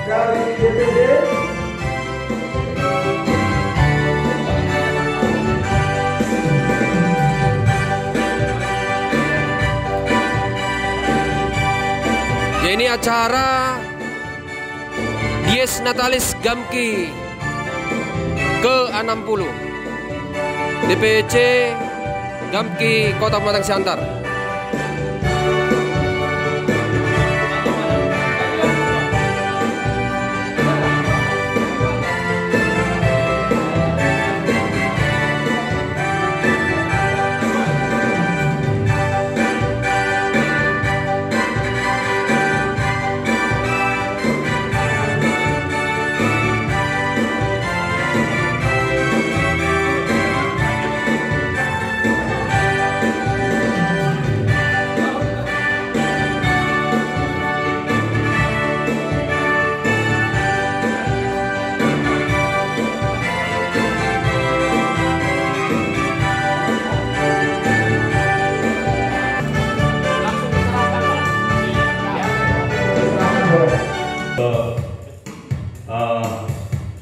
dari DPD. Ya, ini acara Dies Natalis Gamki ke-60 DPC Gamki Kota Pematang Siantar.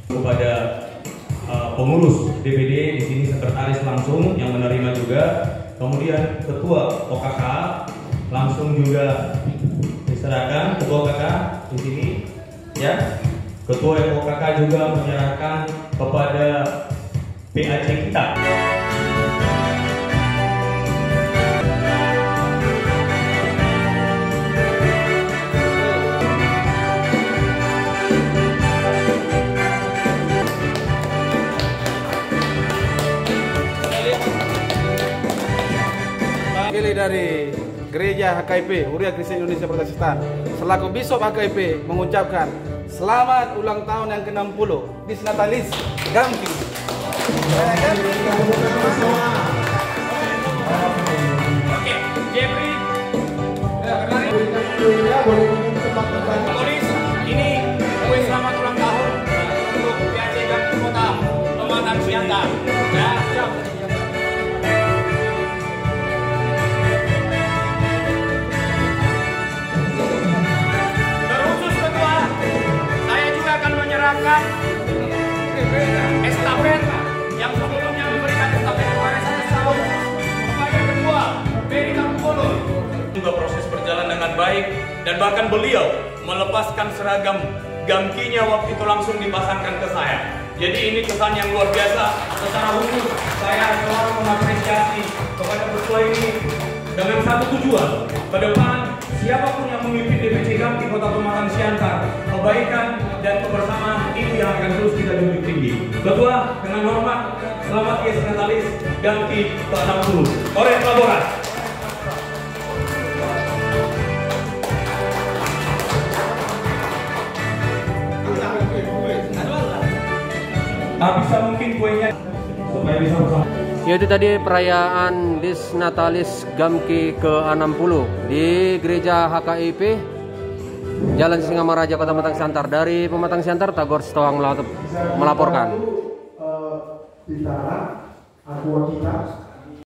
Kepada pengurus DPD di sini, sekretaris langsung yang menerima juga, kemudian ketua OKK langsung juga diserahkan, ketua OKK di sini ya, ketua OKK juga menyerahkan kepada PAC kita. Dari Gereja HKIP Huria Kristen Indonesia Protestan selaku Bishop HKIP mengucapkan selamat ulang tahun yang ke-60 Dies Natalis Gamki. Oke, Jeffrey. Polis, ini kue selamat ulang tahun untuk PAC Gamki Kota Pematang Siantar. Ya, siap. Estafet yang sebelumnya memberikan estafet kepada saya Saul kepada kedua Beri Kampolo. Juga proses berjalan dengan baik dan bahkan beliau melepaskan seragam Gamkinya waktu itu langsung dipasangkan ke saya. Jadi ini kesan yang luar biasa. Secara khusus saya selalu mengapresiasi kepada ketua ini dengan satu tujuan, ke depan siapapun yang memimpin DPC Gamki Kota Pematang Siantar, kebaikan dan kebersamaan itu yang akan terus kita junjung tinggi. Ketua, dengan hormat, selamat Dies Natalis Gamki ke-60. Oren Laboras. Bisa mungkin kuenya supaya bisa bersama. Yaitu tadi perayaan Dies Natalis Gamki ke-60 di Gereja HKIP Jalan Singamaraja Kota Pematang Siantar. Dari Pematang Siantar, Tagor Sitoang melaporkan. Bicara, aku kita